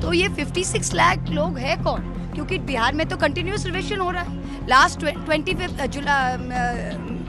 तो ये 56 लाख लोग है कौन? क्योंकि बिहार में तो कंटिन्यूस रिविजन हो रहा है। लास्ट 25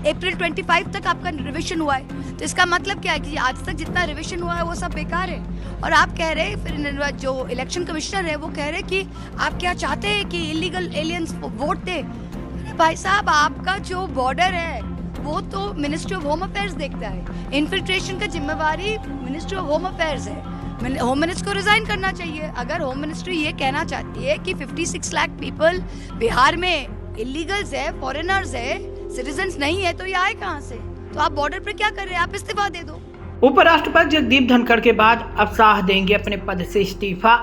अप्रैल 25 तक आपका रिविजन हुआ है, तो इसका मतलब क्या है कि आज तक जितना रिविजन हुआ है वो सब बेकार है। और आप कह रहे हैं, फिर जो इलेक्शन कमिश्नर है वो कह रहे हैं कि आप क्या चाहते हैं कि इलीगल एलियंस वोट दे। अरे भाई साहब, आपका जो बॉर्डर है वो तो मिनिस्ट्री ऑफ होम अफेयर्स देखता है। इन्फिल्ट्रेशन का जिम्मेवारी मिनिस्ट्री ऑफ होम अफेयर्स है। होम मिनिस्टर को रिजाइन करना चाहिए। अगर होम मिनिस्ट्री ये कहना चाहती है कि 56 लाख पीपल बिहार में इलीगल्स है, फॉरेनर्स है, सिटीजन्स नहीं है, तो ये आए कहाँ से? तो आप बॉर्डर पर क्या कर रहे हैं? आप इस्तीफा दे दो। उपराष्ट्रपति जगदीप धनखड़ के बाद अब शाह देंगे अपने पद से इस्तीफा।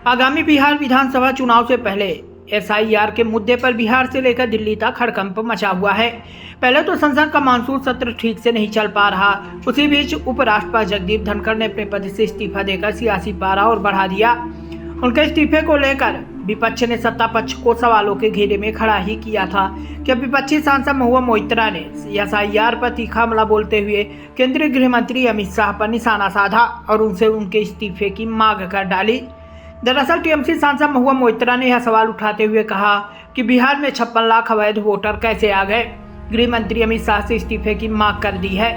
आगामी बिहार विधानसभा चुनाव से पहले SIR के मुद्दे पर बिहार से लेकर दिल्ली तक हड़कंप मचा हुआ है। पहले तो संसद का मानसून सत्र ठीक से नहीं चल पा रहा, उसी बीच उपराष्ट्रपति जगदीप धनखड़ ने अपने पद से इस्तीफा देकर सियासी पारा और बढ़ा दिया। उनके इस्तीफे को लेकर विपक्ष ने सत्ता पक्ष को सवालों के घेरे में खड़ा ही किया था कि विपक्षी सांसद महुआ मोइत्रा ने SIR पर तीखा हमला बोलते हुए केंद्रीय गृह मंत्री अमित शाह पर निशाना साधा और उनसे उनके इस्तीफे की मांग कर डाली। दरअसल TMC सांसद महुआ मोइत्रा ने यह सवाल उठाते हुए कहा कि बिहार में 56 लाख अवैध वोटर कैसे आ गए। गृह मंत्री अमित शाह से इस्तीफे की मांग कर दी है।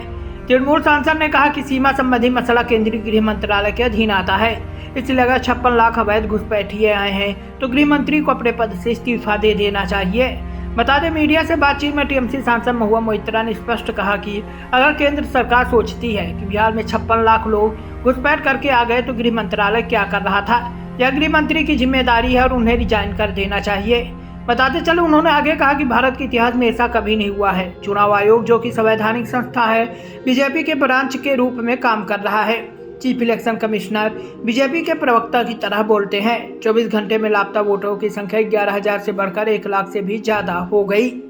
तृणमूल सांसद ने कहा कि सीमा संबंधी मसला केंद्रीय गृह मंत्रालय के अधीन आता है, इसलिए अगर 56 लाख अवैध घुसपैठिए आए हैं तो गृह मंत्री को अपने पद से इस्तीफा दे देना चाहिए। बता दें, मीडिया से बातचीत में TMC सांसद महुआ मोइत्रा ने स्पष्ट कहा कि अगर केंद्र सरकार सोचती है कि बिहार में 56 लाख लोग घुसपैठ करके आ गए तो गृह मंत्रालय क्या कर रहा था, यह गृह मंत्री की जिम्मेदारी है और उन्हें रिजाइन कर देना चाहिए। बताते चले, उन्होंने आगे कहा कि भारत के इतिहास में ऐसा कभी नहीं हुआ है। चुनाव आयोग, जो कि संवैधानिक संस्था है, बीजेपी के ब्रांच के रूप में काम कर रहा है। चीफ इलेक्शन कमिश्नर बीजेपी के प्रवक्ता की तरह बोलते हैं। 24 घंटे में लापता वोटरों की संख्या 11,000 से बढ़कर 1 लाख से भी ज्यादा हो गई।